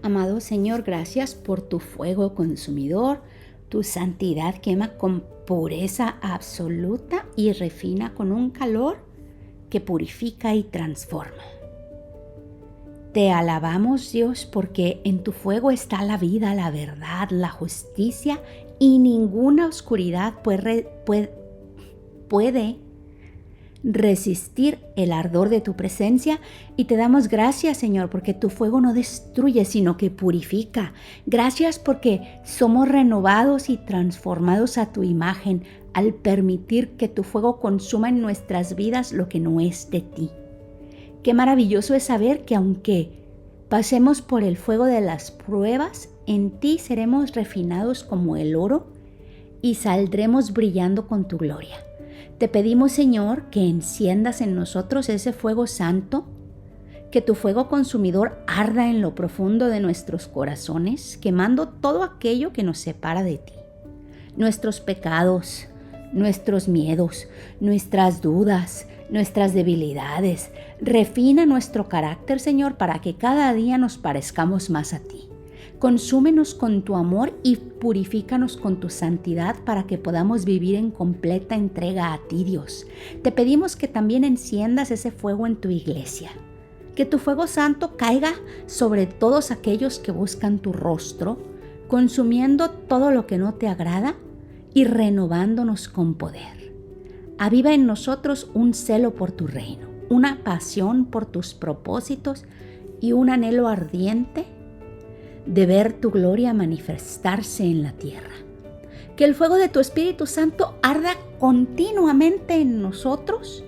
Amado Señor, gracias por tu fuego consumidor. Tu santidad quema con pureza absoluta y refina con un calor que purifica y transforma. Te alabamos, Dios, porque en tu fuego está la vida, la verdad, la justicia, y ninguna oscuridad puede resistir el ardor de tu presencia. Y te damos gracias, Señor, porque tu fuego no destruye, sino que purifica. Gracias porque somos renovados y transformados a tu imagen al permitir que tu fuego consuma en nuestras vidas lo que no es de ti. Qué maravilloso es saber que aunque pasemos por el fuego de las pruebas, en ti seremos refinados como el oro y saldremos brillando con tu gloria. Te pedimos, Señor, que enciendas en nosotros ese fuego santo, que tu fuego consumidor arda en lo profundo de nuestros corazones, quemando todo aquello que nos separa de ti. Nuestros pecados, nuestros miedos, nuestras dudas, nuestras debilidades. Refina nuestro carácter, Señor, para que cada día nos parezcamos más a ti. Consúmenos con tu amor y purifícanos con tu santidad para que podamos vivir en completa entrega a ti, Dios. Te pedimos que también enciendas ese fuego en tu iglesia. Que tu fuego santo caiga sobre todos aquellos que buscan tu rostro, consumiendo todo lo que no te agrada y renovándonos con poder. Aviva en nosotros un celo por tu reino, una pasión por tus propósitos y un anhelo ardiente de ver tu gloria manifestarse en la tierra. Que el fuego de tu Espíritu Santo arda continuamente en nosotros,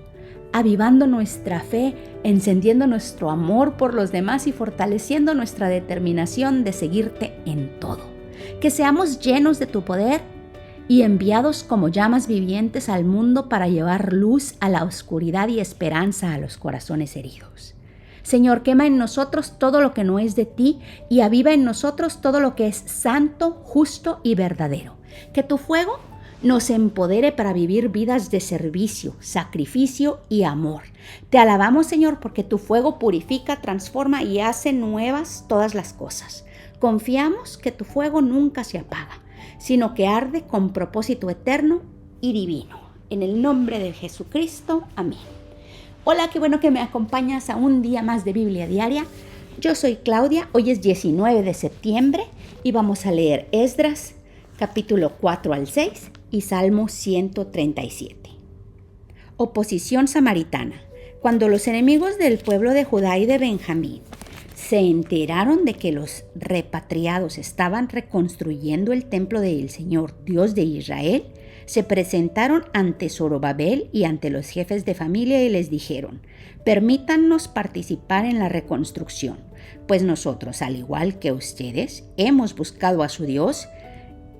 avivando nuestra fe, encendiendo nuestro amor por los demás y fortaleciendo nuestra determinación de seguirte en todo. Que seamos llenos de tu poder y enviados como llamas vivientes al mundo para llevar luz a la oscuridad y esperanza a los corazones heridos. Señor, quema en nosotros todo lo que no es de ti y aviva en nosotros todo lo que es santo, justo y verdadero. Que tu fuego nos empodere para vivir vidas de servicio, sacrificio y amor. Te alabamos, Señor, porque tu fuego purifica, transforma y hace nuevas todas las cosas. Confiamos que tu fuego nunca se apaga, sino que arde con propósito eterno y divino. En el nombre de Jesucristo, amén. Hola, qué bueno que me acompañas a un día más de Biblia Diaria. Yo soy Claudia, hoy es 19 de septiembre y vamos a leer Esdras, capítulo 4 al 6 y Salmo 137. Oposición samaritana. Cuando los enemigos del pueblo de Judá y de Benjamín se enteraron de que los repatriados estaban reconstruyendo el templo del Señor, Dios de Israel, se presentaron ante Zorobabel y ante los jefes de familia y les dijeron: permítannos participar en la reconstrucción, pues nosotros, al igual que ustedes, hemos buscado a su Dios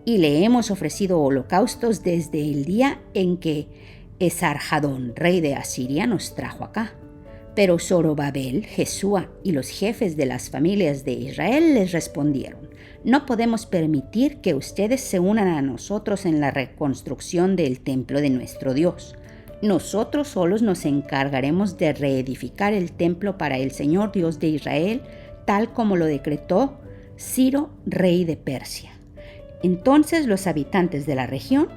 y le hemos ofrecido holocaustos desde el día en que Esarhadón, rey de Asiria, nos trajo acá. Pero Zorobabel, Jesúa y los jefes de las familias de Israel les respondieron: no podemos permitir que ustedes se unan a nosotros en la reconstrucción del templo de nuestro Dios. Nosotros solos nos encargaremos de reedificar el templo para el Señor Dios de Israel, tal como lo decretó Ciro, rey de Persia. Entonces los habitantes de la región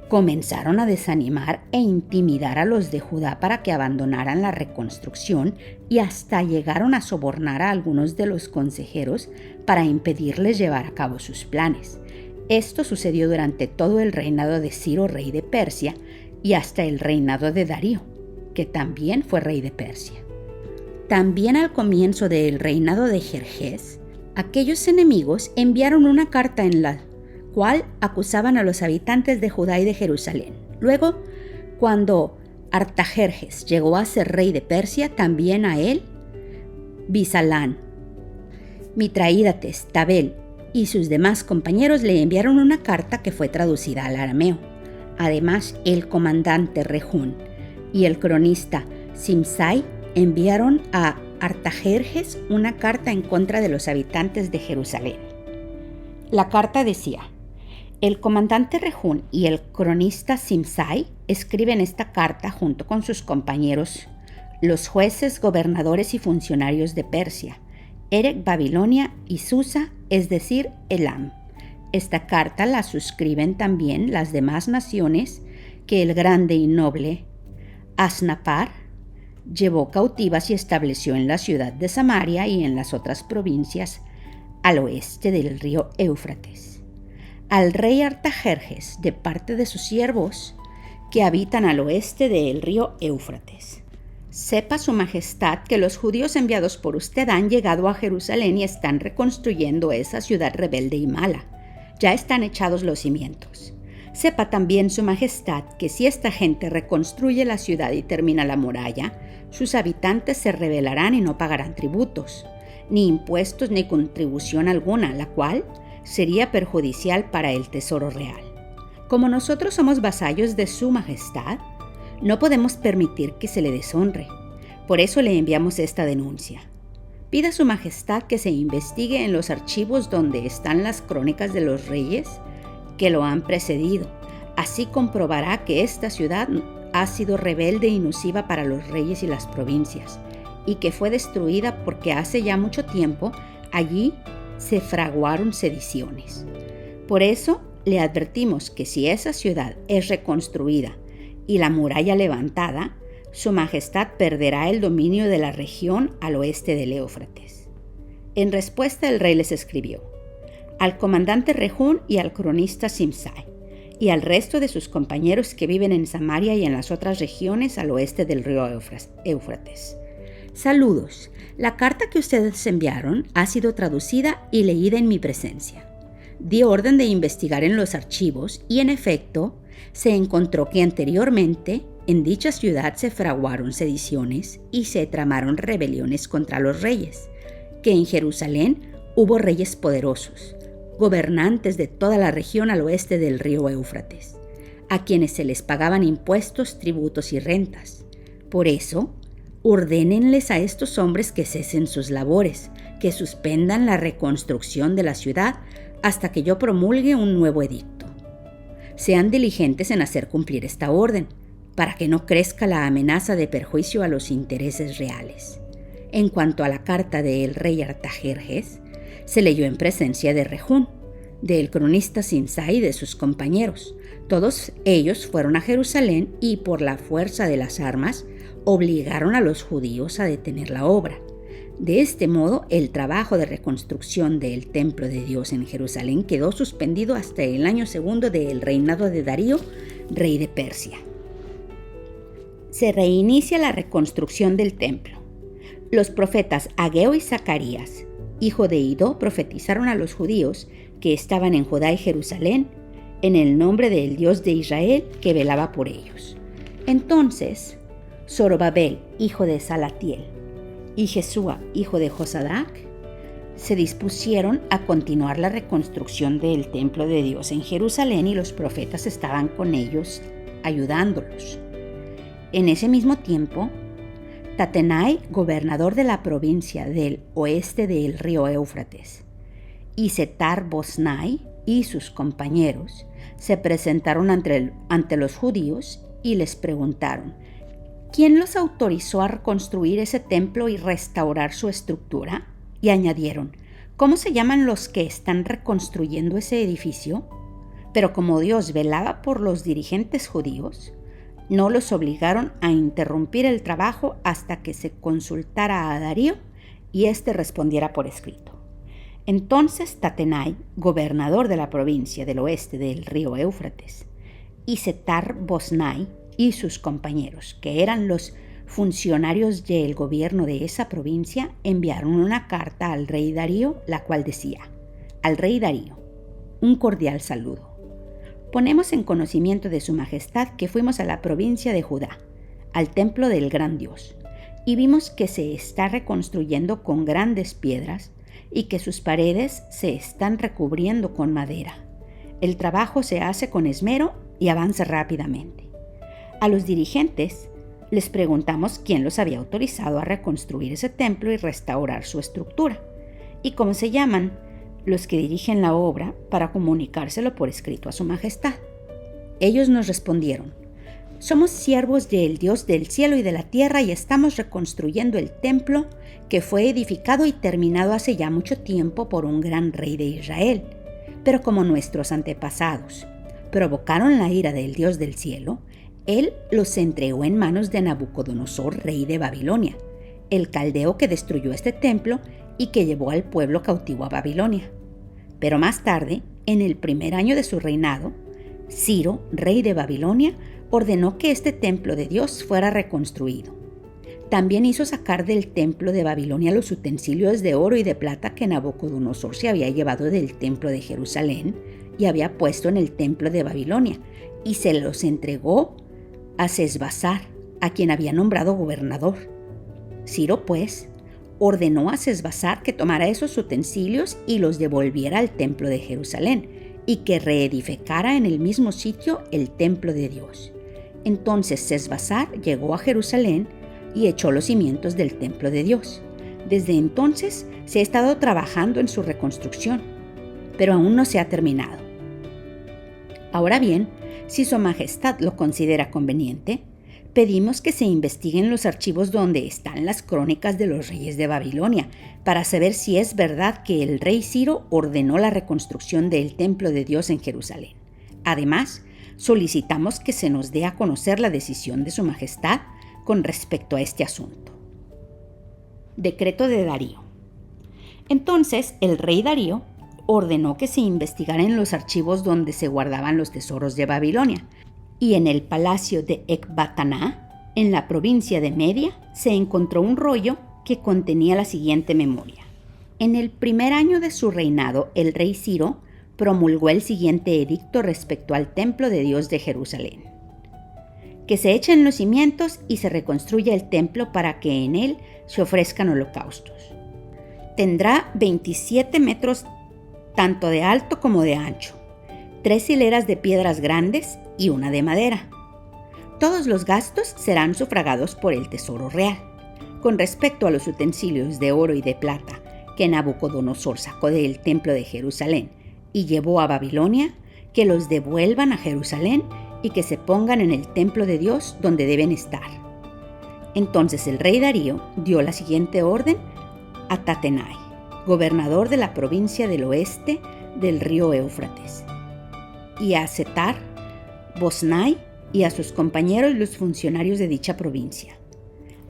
comenzaron a desanimar e intimidar a los de Judá para que abandonaran la reconstrucción y hasta llegaron a sobornar a algunos de los consejeros para impedirles llevar a cabo sus planes. Esto sucedió durante todo el reinado de Ciro, rey de Persia, y hasta el reinado de Darío, que también fue rey de Persia. También al comienzo del reinado de Jerjes, aquellos enemigos enviaron una carta en la cual acusaban a los habitantes de Judá y de Jerusalén. Luego, cuando Artajerjes llegó a ser rey de Persia, también a él, Bisalán, Mitraídates, Tabel y sus demás compañeros le enviaron una carta que fue traducida al arameo. Además, el comandante Rejún y el cronista Simsai enviaron a Artajerjes una carta en contra de los habitantes de Jerusalén. La carta decía: el comandante Rejún y el cronista Simsai escriben esta carta junto con sus compañeros, los jueces, gobernadores y funcionarios de Persia, Erech, Babilonia y Susa, es decir, Elam. Esta carta la suscriben también las demás naciones que el grande y noble Asnapar llevó cautivas y estableció en la ciudad de Samaria y en las otras provincias al oeste del río Éufrates. Al rey Artajerjes, de parte de sus siervos que habitan al oeste del río Éufrates. Sepa su majestad que los judíos enviados por usted han llegado a Jerusalén y están reconstruyendo esa ciudad rebelde y mala. Ya están echados los cimientos. Sepa también su majestad que si esta gente reconstruye la ciudad y termina la muralla, sus habitantes se rebelarán y no pagarán tributos, ni impuestos ni contribución alguna, la cual sería perjudicial para el tesoro real. Como nosotros somos vasallos de su majestad, no podemos permitir que se le deshonre. Por eso le enviamos esta denuncia. Pida a su majestad que se investigue en los archivos donde están las crónicas de los reyes que lo han precedido. Así comprobará que esta ciudad ha sido rebelde y nociva para los reyes y las provincias, y que fue destruida porque hace ya mucho tiempo allí se fraguaron sediciones. Por eso le advertimos que si esa ciudad es reconstruida y la muralla levantada, su majestad perderá el dominio de la región al oeste del Éufrates. En respuesta el rey les escribió: al comandante Rehún y al cronista Simsai, y al resto de sus compañeros que viven en Samaria y en las otras regiones al oeste del río Éufrates. Saludos. La carta que ustedes enviaron ha sido traducida y leída en mi presencia. Di orden de investigar en los archivos y, en efecto, se encontró que anteriormente en dicha ciudad se fraguaron sediciones y se tramaron rebeliones contra los reyes, que en Jerusalén hubo reyes poderosos, gobernantes de toda la región al oeste del río Éufrates, a quienes se les pagaban impuestos, tributos y rentas. Por eso, ordénenles a estos hombres que cesen sus labores, que suspendan la reconstrucción de la ciudad hasta que yo promulgue un nuevo edicto. Sean diligentes en hacer cumplir esta orden, para que no crezca la amenaza de perjuicio a los intereses reales. En cuanto a la carta del rey Artajerjes, se leyó en presencia de Rehún, del cronista Simsai y de sus compañeros. Todos ellos fueron a Jerusalén y, por la fuerza de las armas, obligaron a los judíos a detener la obra. De este modo, el trabajo de reconstrucción del templo de Dios en Jerusalén quedó suspendido hasta el año segundo del reinado de Darío, rey de Persia. Se reinicia la reconstrucción del templo. Los profetas Ageo y Zacarías, hijo de Idó, profetizaron a los judíos que estaban en Judá y Jerusalén en el nombre del Dios de Israel que velaba por ellos. Entonces, Zorobabel, hijo de Salatiel, y Jesúa, hijo de Josadac, se dispusieron a continuar la reconstrucción del templo de Dios en Jerusalén y los profetas estaban con ellos ayudándolos. En ese mismo tiempo, Tatenai, gobernador de la provincia del oeste del río Éufrates, y Setar-Boznai y sus compañeros se presentaron ante los judíos y les preguntaron: ¿quién los autorizó a reconstruir ese templo y restaurar su estructura? Y añadieron: ¿cómo se llaman los que están reconstruyendo ese edificio? Pero como Dios velaba por los dirigentes judíos, no los obligaron a interrumpir el trabajo hasta que se consultara a Darío y éste respondiera por escrito. Entonces Tatenai, gobernador de la provincia del oeste del río Éufrates, y Setar-Boznai y sus compañeros, que eran los funcionarios del gobierno de esa provincia, enviaron una carta al rey Darío, la cual decía: al rey Darío, un cordial saludo. Ponemos en conocimiento de su majestad que fuimos a la provincia de Judá, al templo del gran Dios, y vimos que se está reconstruyendo con grandes piedras y que sus paredes se están recubriendo con madera. El trabajo se hace con esmero y avanza rápidamente. A los dirigentes les preguntamos quién los había autorizado a reconstruir ese templo y restaurar su estructura, y cómo se llaman los que dirigen la obra, para comunicárselo por escrito a su majestad. Ellos nos respondieron: Somos siervos del Dios del cielo y de la tierra y estamos reconstruyendo el templo que fue edificado y terminado hace ya mucho tiempo por un gran rey de Israel. Pero como nuestros antepasados provocaron la ira del Dios del cielo, él los entregó en manos de Nabucodonosor, rey de Babilonia, el caldeo que destruyó este templo y que llevó al pueblo cautivo a Babilonia. Pero más tarde, en el primer año de su reinado, Ciro, rey de Babilonia, ordenó que este templo de Dios fuera reconstruido. También hizo sacar del templo de Babilonia los utensilios de oro y de plata que Nabucodonosor se había llevado del templo de Jerusalén y había puesto en el templo de Babilonia, y se los entregó a Sesbassar, a quien había nombrado gobernador. Ciro, pues, ordenó a Sesbassar que tomara esos utensilios y los devolviera al templo de Jerusalén, y que reedificara en el mismo sitio el templo de Dios. Entonces Sesbassar llegó a Jerusalén y echó los cimientos del templo de Dios. Desde entonces se ha estado trabajando en su reconstrucción, pero aún no se ha terminado. Ahora bien, si Su Majestad lo considera conveniente, pedimos que se investiguen los archivos donde están las crónicas de los reyes de Babilonia para saber si es verdad que el rey Ciro ordenó la reconstrucción del templo de Dios en Jerusalén. Además, solicitamos que se nos dé a conocer la decisión de Su Majestad con respecto a este asunto. Decreto de Darío. Entonces, el rey Darío ordenó que se investigara en los archivos donde se guardaban los tesoros de Babilonia, y en el palacio de Ecbataná, en la provincia de Media, se encontró un rollo que contenía la siguiente memoria. En el primer año de su reinado, el rey Ciro promulgó el siguiente edicto respecto al templo de Dios de Jerusalén: que se echen los cimientos y se reconstruya el templo para que en él se ofrezcan holocaustos. Tendrá 27 metros tanto de alto como de ancho, 3 hileras de piedras grandes y una de madera. Todos los gastos serán sufragados por el tesoro real. Con respecto a los utensilios de oro y de plata que Nabucodonosor sacó del templo de Jerusalén y llevó a Babilonia, que los devuelvan a Jerusalén y que se pongan en el templo de Dios donde deben estar. Entonces el rey Darío dio la siguiente orden a Tatenai, gobernador de la provincia del oeste del río Éufrates, y a Setar Boznai y a sus compañeros los funcionarios de dicha provincia: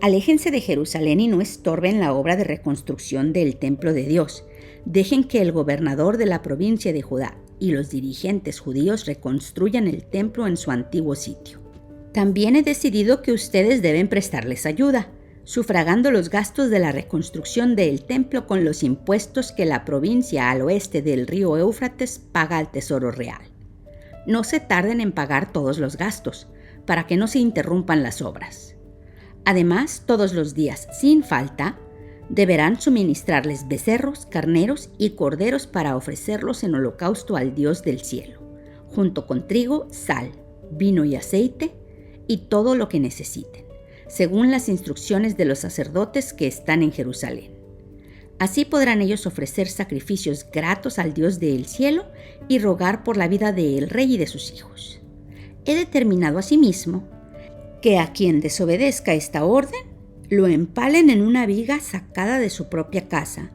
aléjense de Jerusalén y no estorben la obra de reconstrucción del templo de Dios. Dejen que el gobernador de la provincia de Judá y los dirigentes judíos reconstruyan el templo en su antiguo sitio. También he decidido que ustedes deben prestarles ayuda, sufragando los gastos de la reconstrucción del templo con los impuestos que la provincia al oeste del río Éufrates paga al Tesoro Real. No se tarden en pagar todos los gastos, para que no se interrumpan las obras. Además, todos los días, sin falta, deberán suministrarles becerros, carneros y corderos para ofrecerlos en holocausto al Dios del cielo, junto con trigo, sal, vino y aceite, y todo lo que necesiten, según las instrucciones de los sacerdotes que están en Jerusalén. Así podrán ellos ofrecer sacrificios gratos al Dios del cielo y rogar por la vida del rey y de sus hijos. He determinado asimismo que a quien desobedezca esta orden lo empalen en una viga sacada de su propia casa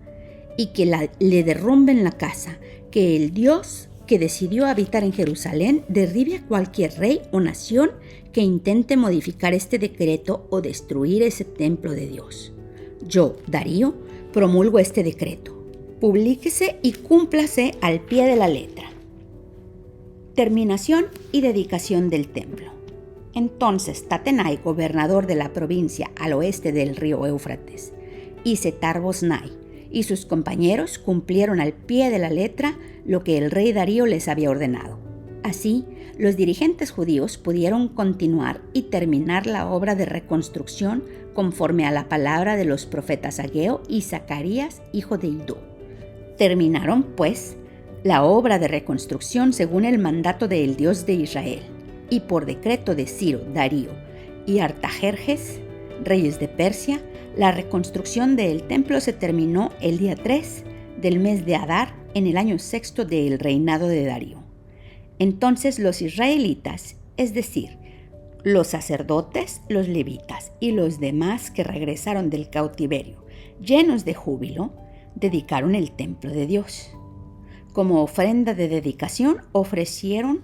y que le derrumben la casa, que el Dios que decidió habitar en Jerusalén derribe a cualquier rey o nación que intente modificar este decreto o destruir ese templo de Dios. Yo, Darío, promulgo este decreto. Publíquese y cúmplase al pie de la letra. Terminación y dedicación del templo. Entonces Tatenai, gobernador de la provincia al oeste del río Éufrates, y Setar Boznai y sus compañeros cumplieron al pie de la letra lo que el rey Darío les había ordenado. Así, los dirigentes judíos pudieron continuar y terminar la obra de reconstrucción conforme a la palabra de los profetas Ageo y Zacarías, hijo de Iddo. Terminaron, pues, la obra de reconstrucción según el mandato del Dios de Israel, y por decreto de Ciro, Darío y Artajerjes, reyes de Persia, la reconstrucción del templo se terminó el día 3 del mes de Adar en el año 6 del reinado de Darío. Entonces los israelitas, es decir, Los sacerdotes, los levitas y los demás que regresaron del cautiverio, llenos de júbilo, dedicaron el templo de Dios. Como ofrenda de dedicación ofrecieron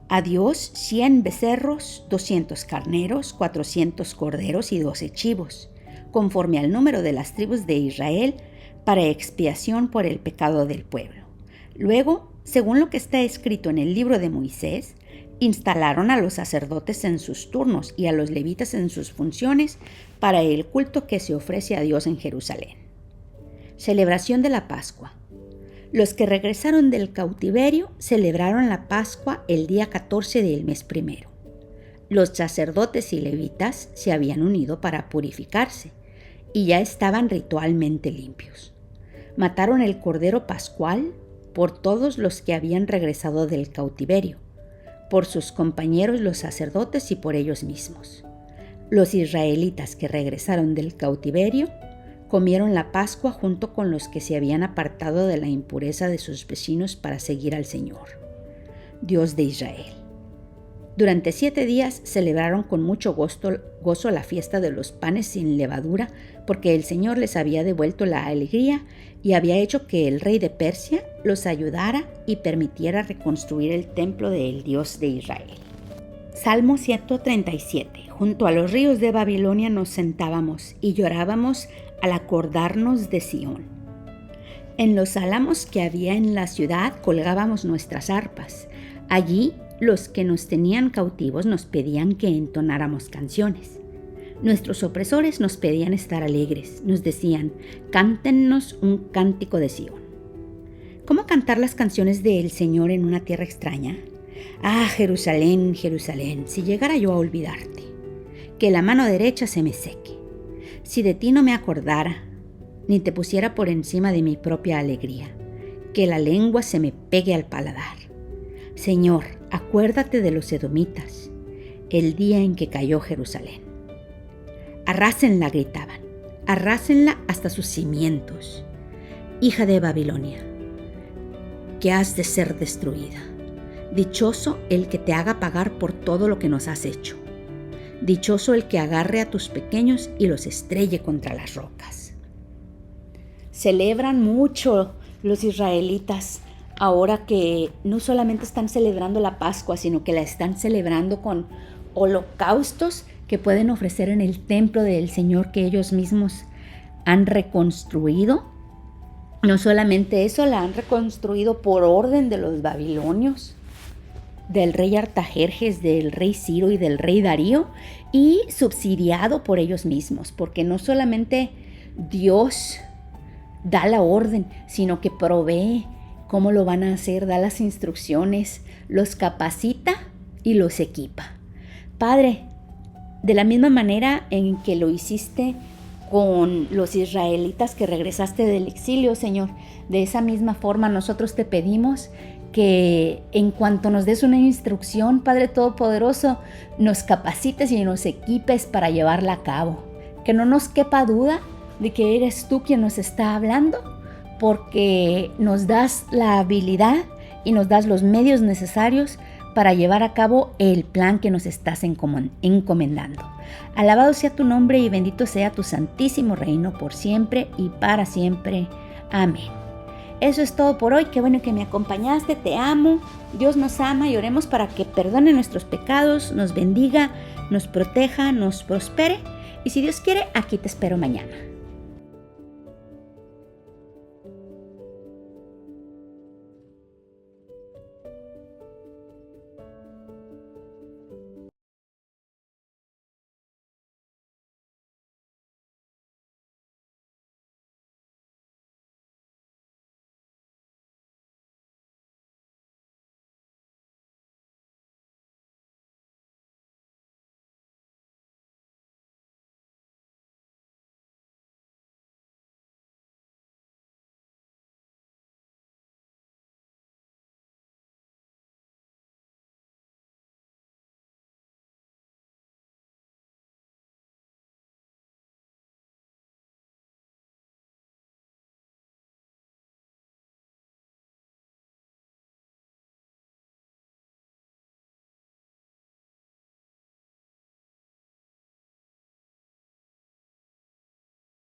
a Dios 100 becerros, 200 carneros, 400 corderos y 12 chivos, conforme al número de las tribus de Israel, para expiación por el pecado del pueblo. Luego, según lo que está escrito en el libro de Moisés, instalaron a los sacerdotes en sus turnos y a los levitas en sus funciones para el culto que se ofrece a Dios en Jerusalén. Celebración de la Pascua. Los que regresaron del cautiverio celebraron la Pascua el día 14 del mes primero. Los sacerdotes y levitas se habían unido para purificarse y ya estaban ritualmente limpios. Mataron el cordero pascual por todos los que habían regresado del cautiverio, por sus compañeros los sacerdotes y por ellos mismos. Los israelitas que regresaron del cautiverio comieron la Pascua junto con los que se habían apartado de la impureza de sus vecinos para seguir al Señor, Dios de Israel. Durante 7 días celebraron con mucho gozo la fiesta de los panes sin levadura, porque el Señor les había devuelto la alegría y había hecho que el rey de Persia los ayudara y permitiera reconstruir el templo del Dios de Israel. Salmo 137. Junto a los ríos de Babilonia nos sentábamos y llorábamos al acordarnos de Sión. En los álamos que había en la ciudad colgábamos nuestras arpas. Allí los que nos tenían cautivos nos pedían que entonáramos canciones. Nuestros opresores nos pedían estar alegres. Nos decían, cántennos un cántico de Sión. ¿Cómo cantar las canciones del Señor en una tierra extraña? Ah, Jerusalén, Jerusalén, si llegara yo a olvidarte, que la mano derecha se me seque. Si de ti no me acordara, ni te pusiera por encima de mi propia alegría, que la lengua se me pegue al paladar. Señor, acuérdate de los edomitas, el día en que cayó Jerusalén. Arrásenla, gritaban, arrásenla hasta sus cimientos, hija de Babilonia, que has de ser destruida. Dichoso el que te haga pagar por todo lo que nos has hecho. Dichoso el que agarre a tus pequeños y los estrelle contra las rocas. Celebran mucho los israelitas ahora que no solamente están celebrando la Pascua, sino que la están celebrando con holocaustos que pueden ofrecer en el templo del Señor que ellos mismos han reconstruido. No solamente eso, la han reconstruido por orden de los babilonios, del rey Artajerjes, del rey Ciro y del rey Darío, y subsidiado por ellos mismos, porque no solamente Dios da la orden, sino que provee cómo lo van a hacer, da las instrucciones, los capacita y los equipa. Padre, de la misma manera en que lo hiciste con los israelitas que regresaste del exilio, Señor, de esa misma forma nosotros te pedimos que en cuanto nos des una instrucción, Padre Todopoderoso, nos capacites y nos equipes para llevarla a cabo. Que no nos quepa duda de que eres tú quien nos está hablando, porque nos das la habilidad y nos das los medios necesarios para llevar a cabo el plan que nos estás encomendando. Alabado sea tu nombre y bendito sea tu santísimo reino por siempre y para siempre. Amén. Eso es todo por hoy. Qué bueno que me acompañaste. Te amo. Dios nos ama y oremos para que perdone nuestros pecados, nos bendiga, nos proteja, nos prospere. Y si Dios quiere, aquí te espero mañana.